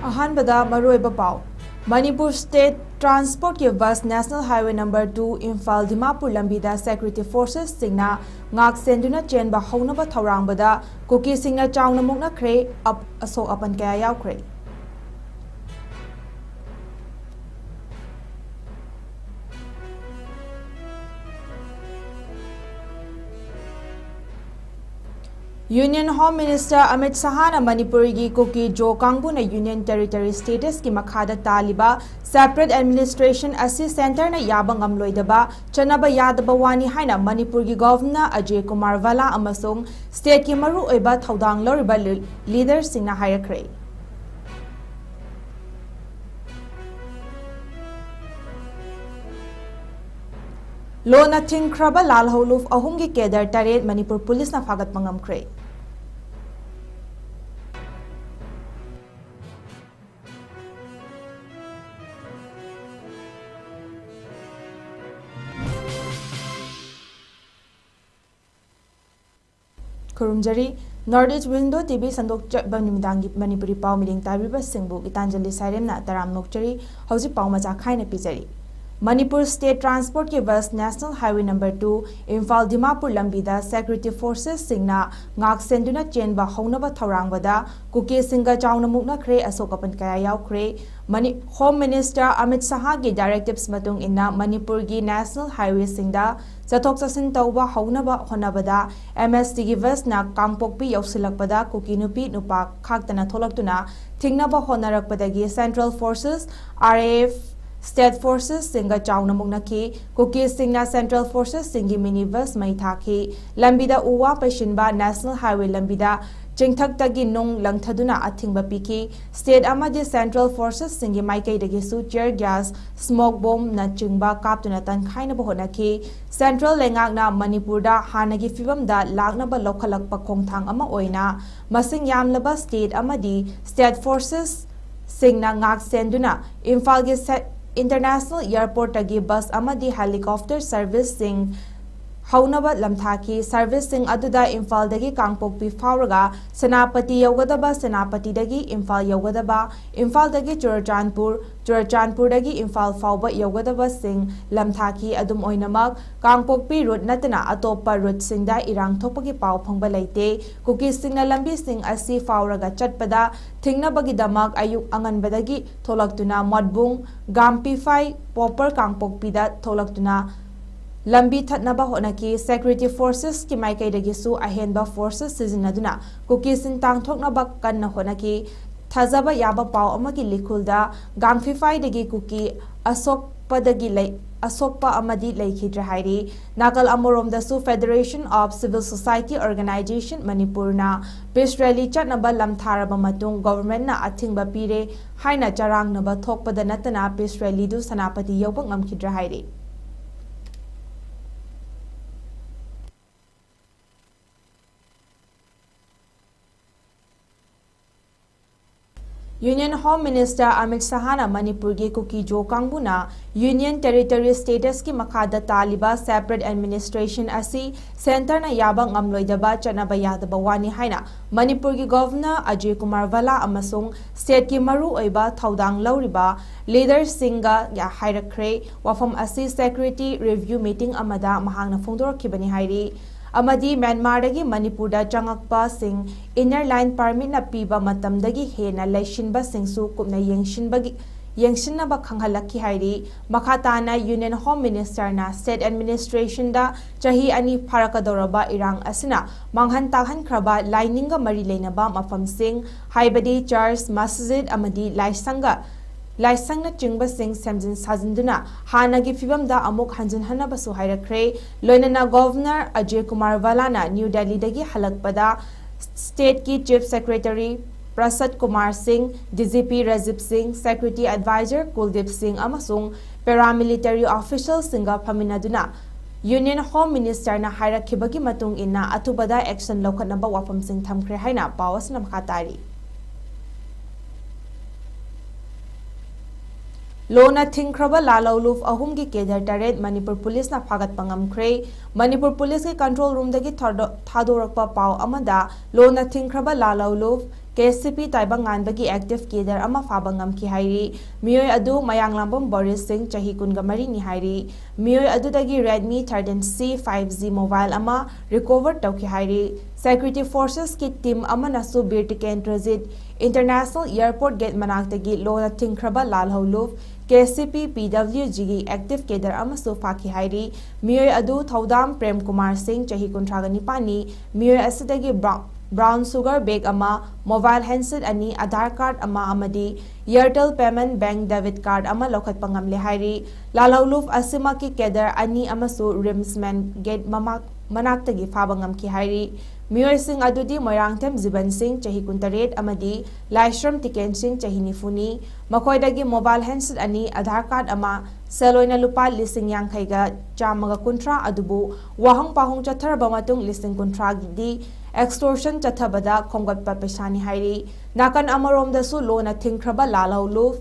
अहानबदा मरोइबा पाव Manipur state transport के bus national highway number 2 Imphal Dimapur लंबीदा सिक्योरिटी फोर्सेस सिंगना ngak senduna chenba hounaba thaurangbada kuki singna chaungna mukna khre asok apan kaya yaukre Union Home Minister Amit Sahana Manipuri gi kuki 𝐶𝐄𝐲 na Union Territory status ki makhada taliba separate administration asi center na yabang amloidaba chanaba yadaba wani haina Manipur gi Governor 𝐂𝐷𝐿𝐴 amasung state ki maru oiba thaudang loriba leaders singna hairakre Lona thingkraba lalholuf ahum gi kedar taret Manipur police na fagat mangamkre Kurumjari Nordic Window TV Sandok Chakba Nimidangi Manipuri Pau Meeting Tabiba Singbu 𝐿𝐴 Sairemna Taram Nokchari Hausi Pau Macha Khaina Pizari Manipur State Transport ke bus National Highway number 2 Imphal Dimapur Lambida Security Forces singna ngak senduna chenba hounaba thaurangbada kuki singa chauna mukna khre asokapan kaya yaukre Home Minister Amit Saha gi directives matung inna Manipur gi National Highway singda chathok chasin tauba hounaba honabada MST gi bus na kangpokpi yausilakpada kuki nupi nupa khaktana tholaktuna thingnaba honarakpadagi Central Forces RAF State Forces singa chauna muknaki kuki singna Central Forces singi minibus mai thaki lambida uwa pashinba National Highway lambida chingthaktagi nong langthaduna athingba piki state amadi Central Forces singi maikai dagi su tear gas smoke bomb na chingba kaptuna tan khaina bahonaki Central lengakna Manipur da hanagi fibam da lagna ba lokhalakpa khongthang ama oina masing yamlaba state amadi State Forces singna ngak senduna Imphal gi International Airport tagi bus amadi helicopter service sing haunaba lamthaki service sing aduda Imphal dagi kangpokpi fauraga Senapati yogadaba Senapati dagi Imphal yogadaba Imphal dagi Churachandpur dagi Imphal fauba yogadaba sing lamthaki adum oinamak kangpokpi route natana atopa route singda irang thokpagi pau phangba leite kuki singna lambi sing asi fauraga chatpada thingnabagi damak ayuk anganbadagi tholaktuna modbung gampi fai popper kangpokpi da tholaktuna lambi thatnaba honaki security forces ki maikai dagi su ahenba forces sizinaduna kuki sing tangthoknaba kanna honaki thazaba yaba pau amagi likhulda gangfifai dagi kuki asokpa amadi leikhidra hairi nakal amorom da su Federation of Civil Society Organization Manipur na peace rally chatnaba lamtharaba matung government na athingba pire haina charangnaba thokpada natana peace rally du Senapati yobang amkhidra hairi Union Home Minister Amit Sahana Manipur gi kuki 𝐶𝐄𝐲 na Union Territory status ki makhada taliba separate administration asi center na yabang amloidaba chanaba yadaba wani haina Manipur gi Governor 𝐂𝐷𝐿𝐴 amasung state ki maru oiba thaudang lauriba leaders singa ya hairakre wafam asi security review meeting amada mahangna phongdorkhibani hairi amadi Myanmar dagi Manipur da changakpa sing inner line permit na piba matamdagi hena laishinba singsu kupna yengshinaba khanghalakhi hairi makhatana Union Home Minister na State Administration da chahi ani pharakadoraba irang asina manghan takhan khraba lininga mari leinaba mafam sing haibadi church masjid amadi laisangna chingba sing samjin sajinduna hanagi fibam da amuk hanjin hanaba su hairakre loinana Governor 𝐂𝐷𝐿𝐴 na New Delhi dagi halakpada state ki Chief Secretary Prasad Kumar Singh DGP Rajib Singh Security Advisor Kuldeep Singh amasung paramilitary official singa phaminaduna Union Home Minister na hairakibagi matung inna atubada action lokhanaba wafam sing thamkre haina pawasna makhatari Lona thingkraba laloluf ahum gi kedar taret Manipur police na fagat pangamkre Manipur police ke control room dagi thadorakpa pau amada lona thingkraba laloluf KCP Taibang Nganbagi active cadre ama faba ngamki hairi mioi adu mayanglambam Boris Singh chahi kunga mari ni hairi mioi adudagi Redmi 13C 5G mobile ama recover tauki hairi Security Forces ki team ama nasu birtiken transit International Airport Gate manaktagi lona tingkraba lalhauluf KCP PWG active cadre amasu faki hairi mioi adu Thaudam Prem Kumar Singh chahi kuntragani pani mioi asidagi brown sugar bag ama mobile handset ani Aadhaar card ama amadi Airtel Payment Bank debit card ama lokhat pangamle hairi lalhauluf asima ki cadre ani amasu Rimsman Gate manaktagi fabangam ki hairi mioi sing adudi Moirangthem Ziban Singh chahi kuntaret amadi Laishram Tiken Singh chahi nifuni makoidagi mobile handset ani Aadhaar card ama seloina lupa lising yang kaiga jamaga kuntra adubu wahang pahung chatharaba matung lising kuntra gidi extortion chathabada khomgatpa pesani hairi nakan amarom dasu lona thingkraba lalhauluf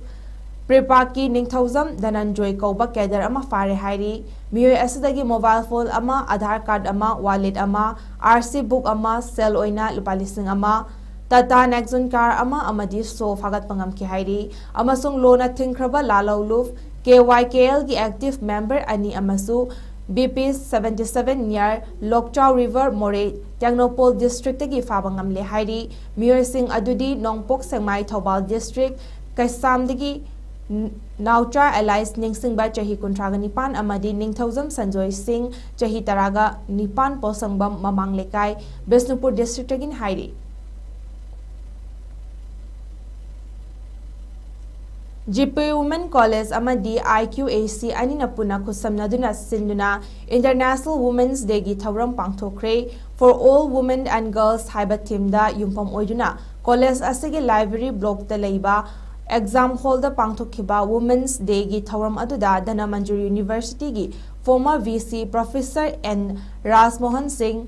Prepaki Ningthauzam Dhananjoy Kauba Kedar ama fare hairi mioi asidagi mobile phone ama Aadhaar card ama wallet ama RC book ama cell oina lupa lising ama Tata Nexon car ama amadi so fagat pangam ki hairi amasung lona thingkraba lalhauluf KYKL gi active member ani amasu BP 77 near Lokchau River More Tangnopol district gi fabangam le hairi mioi sing adudi Nongpok Sengmai Thobal district Kaisamdagi Naucha Allies Ningsing ba chahi kuntraga nipan amadi Ningthauzam Sanjoy Singh chahi taraga nipan posangbam mamang lekai Bisnupur district agin hairi GP Women College amadi 𝐼𝐶𝐸 ani napuna kusamnaduna sinduna International Women's Day gi thawram pangthokre for all women and girls haiba theme da yumpham oiduna college asigi library block da leiba exam hall da pangthokhiba Women's Day gi thawram aduda Dhanamanjuri University gi former VC Professor N Rasmohan Singh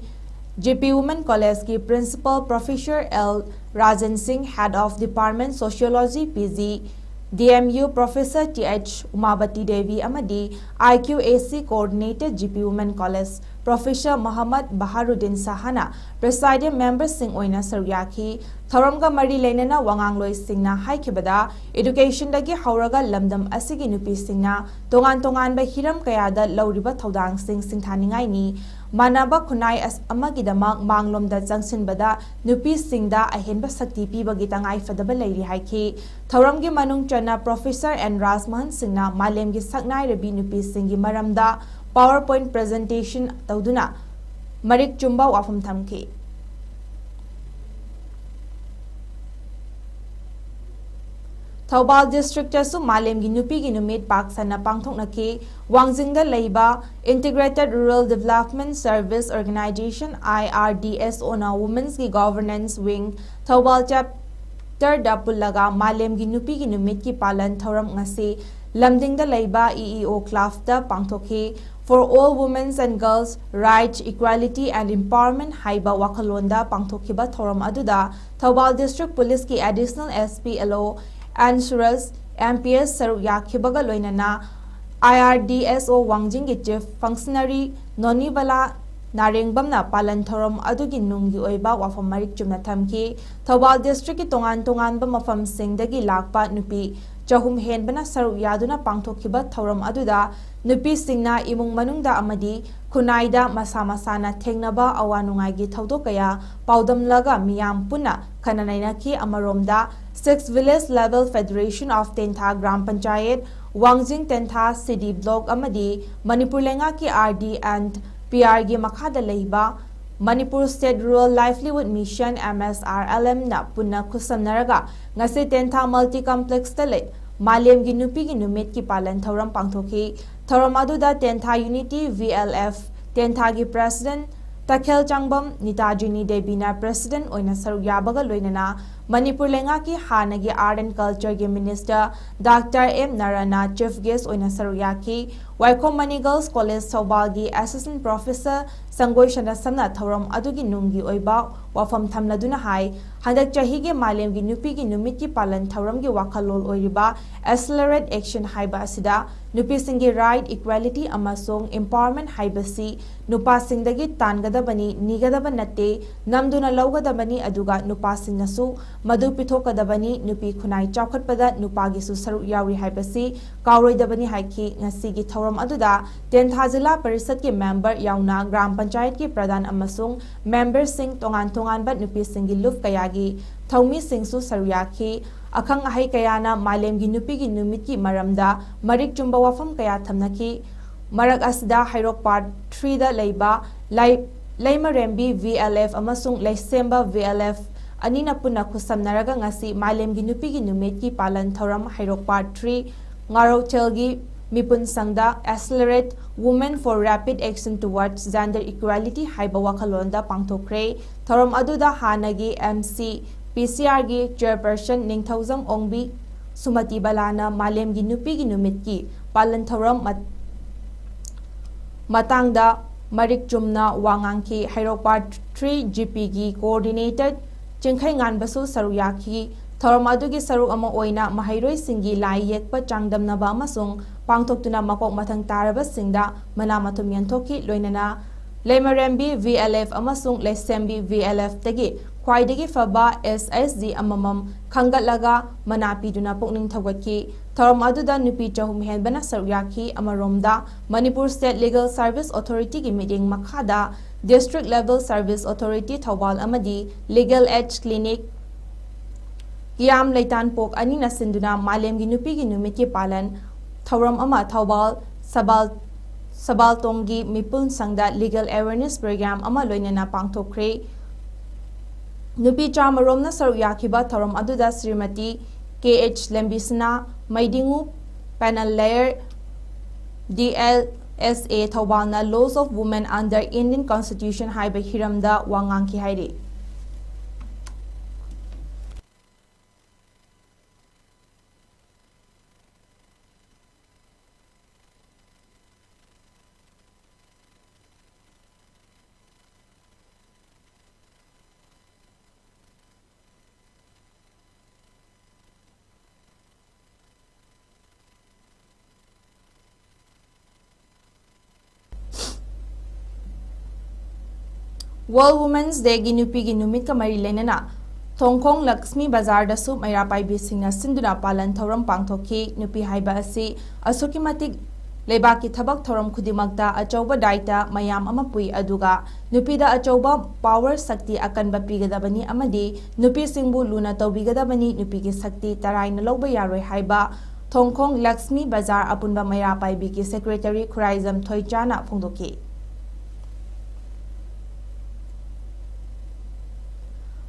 GP Women College ki Principal Professor L Rajan Singh Head of Department Sociology PG DMU Professor TH Umabati Devi amadi 𝐼𝐶𝐸 Coordinator GP Women College Professor Muhammad Baharuddin Sahana Presiding Member Singh oina saryaki Tharamga mari leinana wangangloi singna haikibada education dagi hauraga lamdam asigi nupi singna tongan ba hiram kayada lauriba thaudang sing singthaningai ni manaba khunai amagidamak manglomda jangsinbada nupi singda ahenba sakti pibagi tangai fadaba leiri haiki Tharamgi manung chana Professor N Rasmohan Singhna malemgi saknai rabi nupi singgi maramda PowerPoint presentation tauduna marik chumba wafam thamki Thaubal district asu malemgi nupi gi numit paksana pangthoknaki Wangjingda leiba Integrated Rural Development Service Organization IRDS ona Women's gi Governance Wing Thaubal chapter da pullaga malemgi nupi gi numit ki palan thoram ngasi lamdingda leiba EEO club da pangthokhi for all women and girls rights equality and empowerment haiba wakalonda pangthokhiba thoram aduda Thaubal district police ki additional SPLO and Surals MPS Saru Yakhibaga Loinana IRDSO Wangjing Chief Functionary Nonibala Narengbamna Palan Thoram Adugi Nungi Oiba Wafam Marik Chumna Thamki Thaubal District Tongan Bamafam Singdagi Lakpa Nupi Chahum Henbana Saru Yaduna Pangtokhiba Thoram Aduda Nupi Singna Imung Manungda Amadi Kunaida Masana Tengnaba Awanungai Thaudokaya Paudam Laga Miyam Puna Kananainaki Amaromda 6 Village Level Federation of Tentha Gram Panchayat Wangjing Tentha City Block Amadi Manipur Lenga ki RD and PR gi Makhada Leiba Manipur State Rural Livelihood Mission MSRLM na punna kusamnaraga ngasi Tentha Multi Complex tale Malem gi nupi gi numit ki palan thoram pangthokhi thoram aduda Tentha Unity VLF Tentha gi President Takhel Changbam Nitajini Debina President oina saru yabaga loinana Manipur Lenga ki Hanagi Art and Culture ki Minister Dr. M. Narana Chief Guest oina saru yaki Waikom Mani Girls College Thaubal gi Assistant Professor Sangoi Shana Samna Thoram adugi nungi oiba wafam thamladuna hai handak chahi ge malem gi nupi gi numit ki palan thoram gi wakalol oiriba accelerate action haiba asida nupi singi right equality amasong empowerment haibasi nupa singdagi tangadabani nigadaba natte namduna lawgadabani aduga nupa singnasu मधु पिथोकदबनी नुपी खुनाई चौखटपदा नुपागिसु सरुक यावरी हाइबसी काउरोइदबनी हाइखी ngasiगी थौरम अदुदा तेंथा जिला परिषद के member याउना ग्राम पंचायत के प्रधान अमसुंग member Singh तोंगान तोंगानबा नुपी सिंगी loop कयागी थौमी सिंगसु सरुयाखी अखंग अहै कयाना मालेमगी नुपीगी नुमितकी मरमदा मरिक चुंबा वाफम कया थमनकी मरक असदा हाइरोक part 3 दा लेबा लैमरेम्बी VLF अमसुंग लैसेम्बा VLF अनिना पुना खुसमनरगा ngasi मालेमगी नुपीगी नुमितकी पालन थौरम हाइरोक पार्ट 3 ꯉꯥꯔꯧꯊꯦꯜꯒꯤ मिपुन संगदा accelerate women for rapid action towards gender equality हाइबा वाखलोंदा पांगथोखरे थौरम अदुदा हानगी MC PCR गी चेयरपर्सन निंगथौजम ओंगबी सुमति बलाना मालेमगी नुपीगी नुमितकी पालन थौरम मतंगदा मरिक चुमना वांगांकी हाइरोक पार्ट 3 GP गी कोऑर्डिनेटर चिंखैंगानबसु सरुयाखी थौरम अदुगी सरुक अमा ओइना महैरोइ सिंगी लाई येकपा चांगदमनबा अमसुंग पांगथोक्तुना मकोक मथंग तारबा सिंगदा मना मथुम यंथोकी लोइनना लैमरेम्बी VLF अमसुंग लैसेम्बी VLF तगी ख्वाइदगी फबा SSG अममम खंगतलगा मना पीदुना पुकनिंग थौगतकी थौरम अदुदा नुपी चहुम हेनबना सरुयाखी अमरोमदा Manipur state legal service authority की मीटिंग मखादा district level service authority Thoubal अमदी लीगल एज क्लिनिक कियाम लैतान पोक अनिना सिंदुना मालेमगी नुपीगी नुमितकी पालन थौरम अमा थौबाल सबालतोंगी मिपुन संगदा लीगल अवेयरनेस प्रोग्राम अमा लोइनना पांगथोखरे नुपी चामरोमना सरुयाखिबा थौरम अदुदा श्रीमती KH लेम्बिसना मैदिंगु पैनल लेयर DLSA थौबालना laws of women under Indian constitution हाइबा हिरमदा वांगांकी हाइरी world women's day की नुपी की नुमित का मरी लेना थोंगखोंग लक्ष्मी बाजार दसु मैरा पाइबी सिंगना सिंदुना पालन थौरम पांगथोखी नुपी हाइबा असि असुकी मतिक लेबाकी थबक थौरम खुदिमक्ता अचौबा दायित्व मयाम अमा पुई अदुगा नुपीदा अचौबा पावर शक्ति अकनबा पीगदबनी अमदी नुपी सिंगबु लुना तौबिगदबनी नुपी की शक्ति तराइना लौबा यारोय हाइबा थोंगखोंग लक्ष्मी बाजार अपुनबा मैरा पाइबी की सेक्रेटरी ख़ुराइज़म थोइचाना फोंदोकी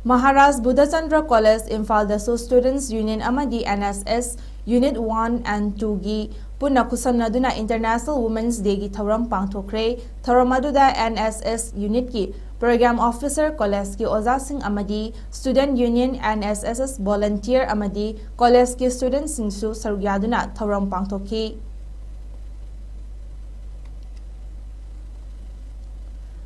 महाराज बुद्धचंद्र कॉलेज इम्फाल दसु स्टूडेंट्स यूनियन अमदी NSS यूनिट 1 and 2 गी पुन्ना खुसमनदुना इंटरनेशनल वुमेन्स डे की थौरम पांगथोखरे थौरम अदुदा NSS यूनिट की प्रोग्राम ऑफिसर कॉलेज की ओजा सिंह अमदी स्टूडेंट यूनियन NSS वॉलंटियर अमदी कॉलेज के स्टूडेंट सिंगसु सरुयादुना थौरम पांगथोखी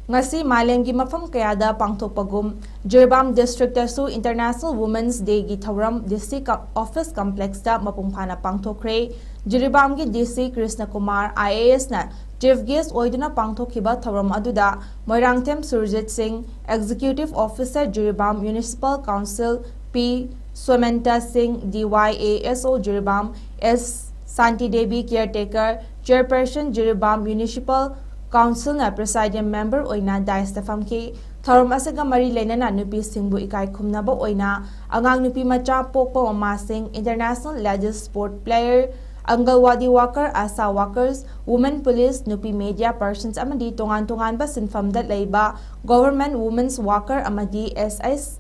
ngasi malemgi mafam kayada pangthokpagum Jirbam district dasu international women's day gi thauram district office complex da mapungphana pangthokre Jirbam gi DC Krishna Kumar IAS na chief guest oiduna pangthokhiba thauram aduda Moirangthem Surjit Singh executive officer Jirbam municipal council P Swamenta Singh DYASO Jirbam S Santi Devi caretaker chairperson Jirbam municipal Council na presiding member oina daista famki thorom asaga mari lenana nupi singbu ikai khumnaba oina angang nupi macha pokpa mama sing international ladies sport player angalwadi worker asa workers women police nupi media persons amadi tongan tongan ba sinfam da leiba government women's worker amadi SIS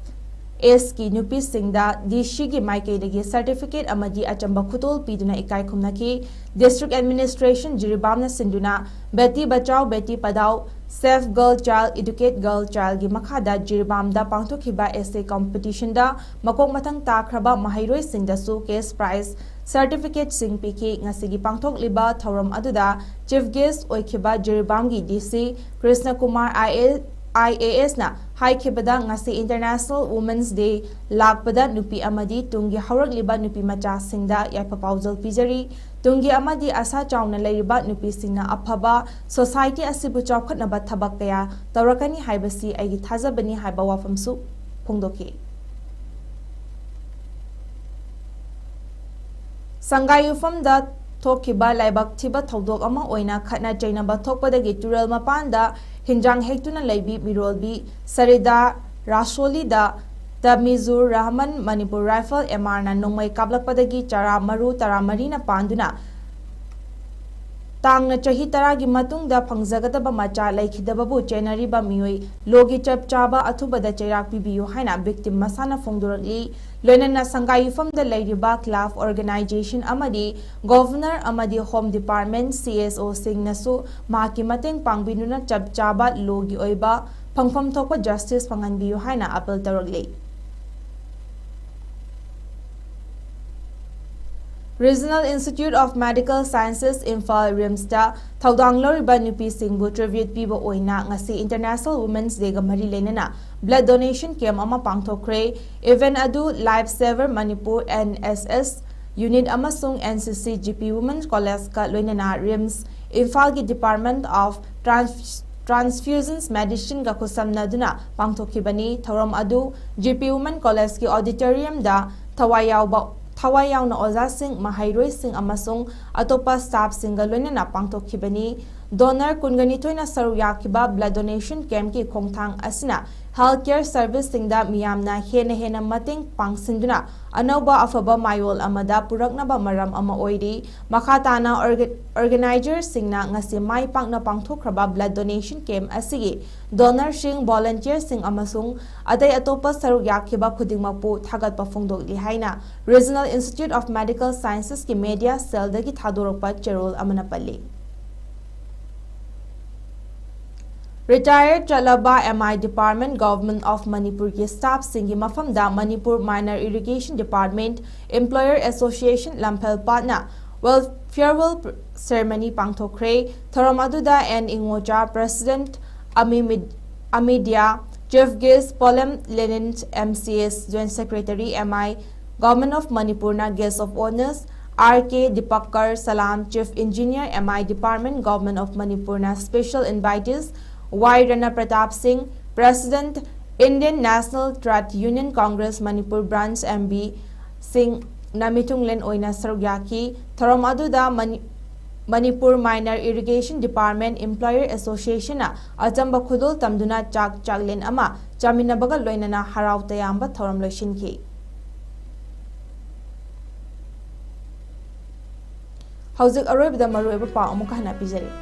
की नुपी सिंगदा DC की माइकेदगी certificate अमदी अचंबा खुतोल पीदुना इकाई खुमनकी district administration जिरीबामना सिंधुना बेटी Bachao Beti Padhao safe girl child educate girl child की मखादा जिरीबामदा पांगथोखिबा essay competition दा मकोक मथंग ताख्रबा महैरोइ सिंगदसु केस प्राइज सर्टिफिकेट सिंग पीकी ngasi gi pangthokliba thoram aduda chief guest oikhiba Jiribam की DC Krishna Kumar IAS na haikibada ngasi international women's day lakpada nupi amadi tungi haurakliba nupi macha singda yaipa paujal pijari tungi amadi asa chauna leiriba nupi singna afaba society asibu chawkhatnaba thabak kaya tawrakani haibasi aigi thajabani haiba wafamsu phongdoki ꯁꯪꯒꯥꯏꯌꯨꯐꯝꯗ ꯊꯣꯛꯈꯤꯕ ꯂꯥꯏꯕꯛ ꯊꯤꯕ ꯊꯧꯗꯣꯛ ꯑꯃ ꯑꯣꯏꯅ ꯈꯠꯅ ꯆꯩꯅꯕ ꯊꯣꯛꯄꯗꯒꯤ ꯇꯨꯔꯦꯜ ꯃꯄꯥꯟꯗ ꯍꯤꯟꯖꯥꯡ ꯍꯦꯛꯇꯨꯅ ꯂꯩꯕꯤ ꯃꯤꯔꯣꯜꯕꯤ ꯁꯔꯤꯗꯥ ꯔꯥꯁꯣꯂꯤꯗ ꯇꯃꯤꯖꯨꯔ ꯔꯍꯃꯟ ꯃꯅꯤꯄꯨꯔ ꯔꯥꯏꯐꯜ ꯑꯦꯝꯑꯥꯔꯅ ꯅꯣꯡꯃꯩ ꯀꯥꯞꯂꯛꯄꯗꯒꯤ ꯆꯔꯥ ꯃꯔꯨ 14ꯅ ꯄꯥꯟꯗꯨꯅ तांगना चही 10 मतुंगदा फंगजगदबा मचा लेखिदबबु चेनरिबा मियोई लोगी चप चाबा अथुबदा चैराक पिबियो हाइना विक्टिम मसाना फोंदुरली लोइनना संगायुफमदा लेरिबा क्लाफ ऑर्गेनाइजेशन अमदी गवर्नर अमदी होम डिपार्टमेंट CSO सिंगनसु माकी मतेंग पांगबिनुना चप चाबा लोगी ओइबा फंगफम थोकपा जस्टिस फंगनबियो हाइना अपील तौरगले। Regional Institute of Medical Sciences Imphal RIMS-da thawdang loriba nupi singbu tribute piba oina ngasi International Women's Day ga mari lenana blood donation camp ama pangthokre event adu Life Saver Manipur NSS unit amasung NCC GP Women's College ka loinana RIMS Imphal gi Department of Transfusions Medicine ga khusamnaduna pangthokibani thoram adu GP Women College ki auditorium da थवायाउना ओजा सिंह महाइरोय सिंह अमसुंग अतोपा staff सिंगल लोइनना पांगथोखिबनी donor कुनगनिथोइना सरू याखिबा ब्लड डोनेशन कैंप की खोंगथांग असिना हेल्थ केयर सर्विस सिंगदा मियामना हेना मतेंग पांगसिंदुना अनौबा अफबा मायोल अमदा पुरकनबा मरम अमा ओइरी मखाताना ऑर्गेनाइजर सिंगना ngasi mai pakna pangthokraba blood donation camp asigi donor sing volunteer sing amasung adai atopa saru yakhiba khudingmapu thagatpa phongdokli haina Regional Institute of Medical Sciences ki media cell dagi thadorokpa cherol amana palli। Retired Chalaba MI Department Government of Manipur ki staff singi mafamda Manipur Minor Irrigation Department Employer Association Lamphel Patna farewell ceremony pangthokre thoromaduda and Ingocha President Amidia Chief Guest Polem Lenin MCS Joint Secretary MI Government of Manipur na Guest of Honors RK Deepakkar Salam Chief Engineer MI Department Government of Manipur na Special Invitees Y Rana Pratap Singh President Indian National Trade Union Congress Manipur Branch MB Singh Namitunglen Oina Sarugyaki Thoromaduda Manipur Minor Irrigation Department Employer Association na Achamba Khudul Tamduna Chaklen ama Chaminabaga Loinana Harau Tayamba Thoram Loishinki। Hauzik aroibda maruiba pa amuka hana pijari।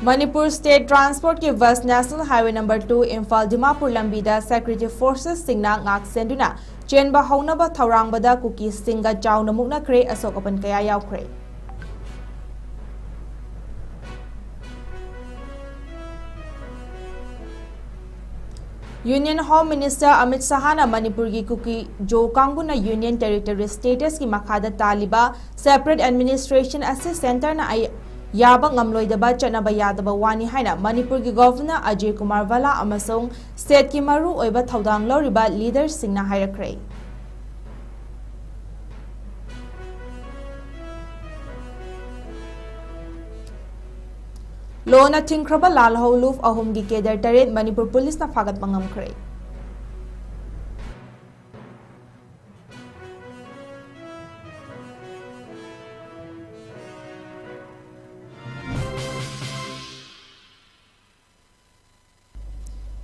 Manipur State Transport ki bus National Highway number 2 Imphal Dimapur lambida Security Forces singna ngak senduna chenba haunaba thaurangbada kuki singa chauna mukna kre asokapan kaya yaukre। Union Home Minister Amit Sahana Manipur ki kuki jo kanguna Union Territory status ki makhada taliba separate administration assist center na yaba ngamloidaba chanaba yadaba wani haina Manipur ki Governor Ajay Kumar Vala amasong state ki maru oiba thaudang loriba leaders singna hairakre। Lona Tinkraba Lal Holuf ahum gi kedar taret Manipur Police na fagat pangamkre।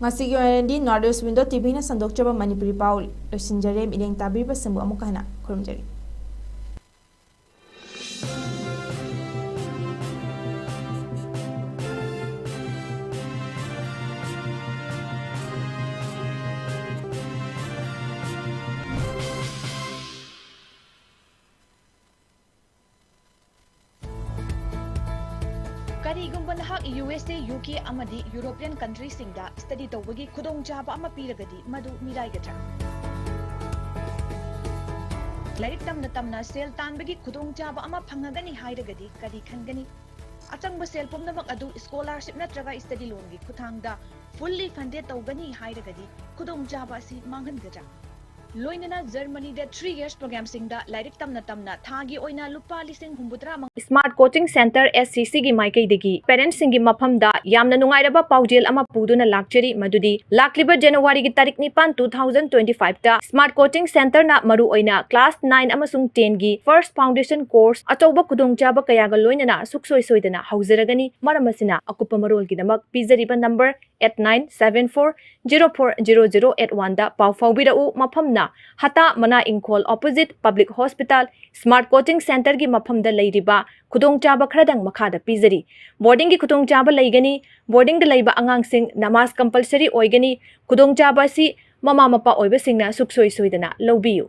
Ngasi gi Northwest Window TV na sandokchaba Manipuri pau losinjare mideng tabiriba sembu amuka hana khurumjari। Karigumba nahak USA, UK amadi European countries singda study tawbagi khudong chaba ama piragadi madu miraigadra Lairik tamna sel tanbagi khudong chaba ama phangagani hairagadi kari khangani achangba sel pumnamak adu scholarship natraga study loan gi khuthangda fully funded tawgani hairagadi khudong chaba asi manghangadra लोइनना Germany दे 3 years program सिंगदा लाइरिक तमना तमना थागी ओइना लुपा लिसिंग हुंबुद्रा स्मार्ट कोचिंग सेंटर SCC गी माइकैदगी पेरेंट्स सिंगी मफमदा यामना नुंगाइरबा पाउजेल अमा पुदुना लाक्चरी मदुदी लाक्लिबा जनवरी गी तारिख 9 2025 ता स्मार्ट कोचिंग सेंटर ना मरु ओइना क्लास 9 अमसुंग 10 गी फर्स्ट फाउंडेशन कोर्स अचौबा खुदोंचाबा कयागा लोइनना सुखसोय सोयदना हौजरगनी मरमसिना अकुपा मरोल गी दमक पिजरीबा नंबर 8974040081 दा पाउ फाउबिरउ मफमना हता मना इंखोल opposite public hospital smart coaching centre की मफम द लैरिबा खुदोंचाबा खरदंग मखादा पिजरी बोर्डिंग की खुदोंचाबा लैगनी बोर्डिंग द लैबा अंगांगसिंग नमाज कंपलसरी ओइगनी खुदोंचाबा सि ममा मपा ओइबसिंगना सुखसोय सोयदना लौबियु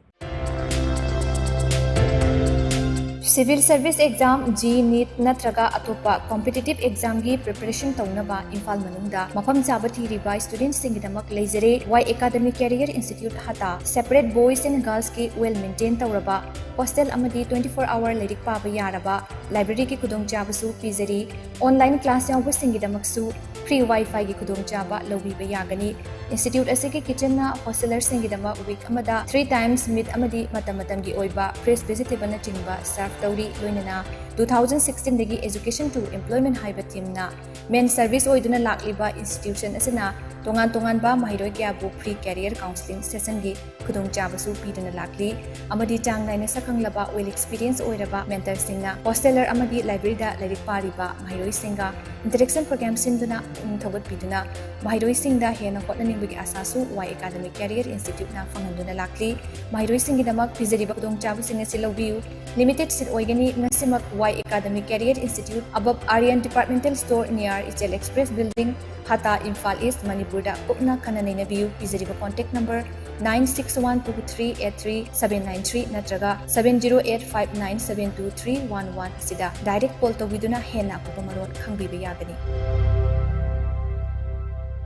सिविल सर्विस एग्जाम NEET नत्रगा अतोपा कॉम्पिटिटिव एग्जाम की प्रिपरेशन तौनबा इम्फाल मनुंगदा मफम चाबा थीरिबा स्टूडेंट्स सिंगिदमक लेजरे वाई एकेडमिक कैरियर इंस्टीट्यूट हता सेपरेट बॉयज एंड गर्ल्स की वेल मेंटेन तौरबा हॉस्टल अमदी 24 आवर लेरिक पाबा यारबा लाइब्रेरी की खुदोंचाबसु पिजरी ऑनलाइन क्लास यावबा सिंगिदमकसु फ्री वाईफाई की खुदोंचाबा लौबिबा यागनी इंस्टीट्यूट असे की किचन ना हॉस्टलर सिंगिदमा वीक अमदा 3 times मीट अमदी मतम की ओइबा फ्रेश वेजिटेबल न चिंबा सर्व तौरी लोइनना 2016 दगी एजुकेशन टू एम्प्लॉयमेंट हाइबा टीमना मेन सर्विस ओइदुना लाक्लिबा इंस्टीट्यूशन असना तोंगान तोंगान बा माहिरोय क्याबु फ्री कैरियर काउंसलिंग सेशन की खुदोंचाबसु पीदुना लाक्ली अमदी चांग नाइना सखंगलबा वेल एक्सपीरियंस ओइरबा मेंटर सिंगना हॉस्टलर अमदी लाइब्रेरी दा लाइरिक पारिबा माहिरोय सिंगा इंटरेक्शन प्रोग्राम सिंदुना थोगत पीदुना माहिरोय सिंगदा हेना होटनिंगबगी आसासु वाई एकेडमिक कैरियर इंस्टीट्यूट ना फंगंदुना लाक्ली माहिरोय सिंगिदमक पिजरिबा खुदोंचाबसिंग असि लौबियु लिमिटेड सीट ओइगनी ngasimak Y Academic Career Institute above Aryan Departmental Store near HL Express Building Hata Imphal East Manipur da kupna khananai nabiyu pizariba contact number 9612383793 natraga 7085972311 sida direct call tawiduna hena kupamarot khangbiba yagani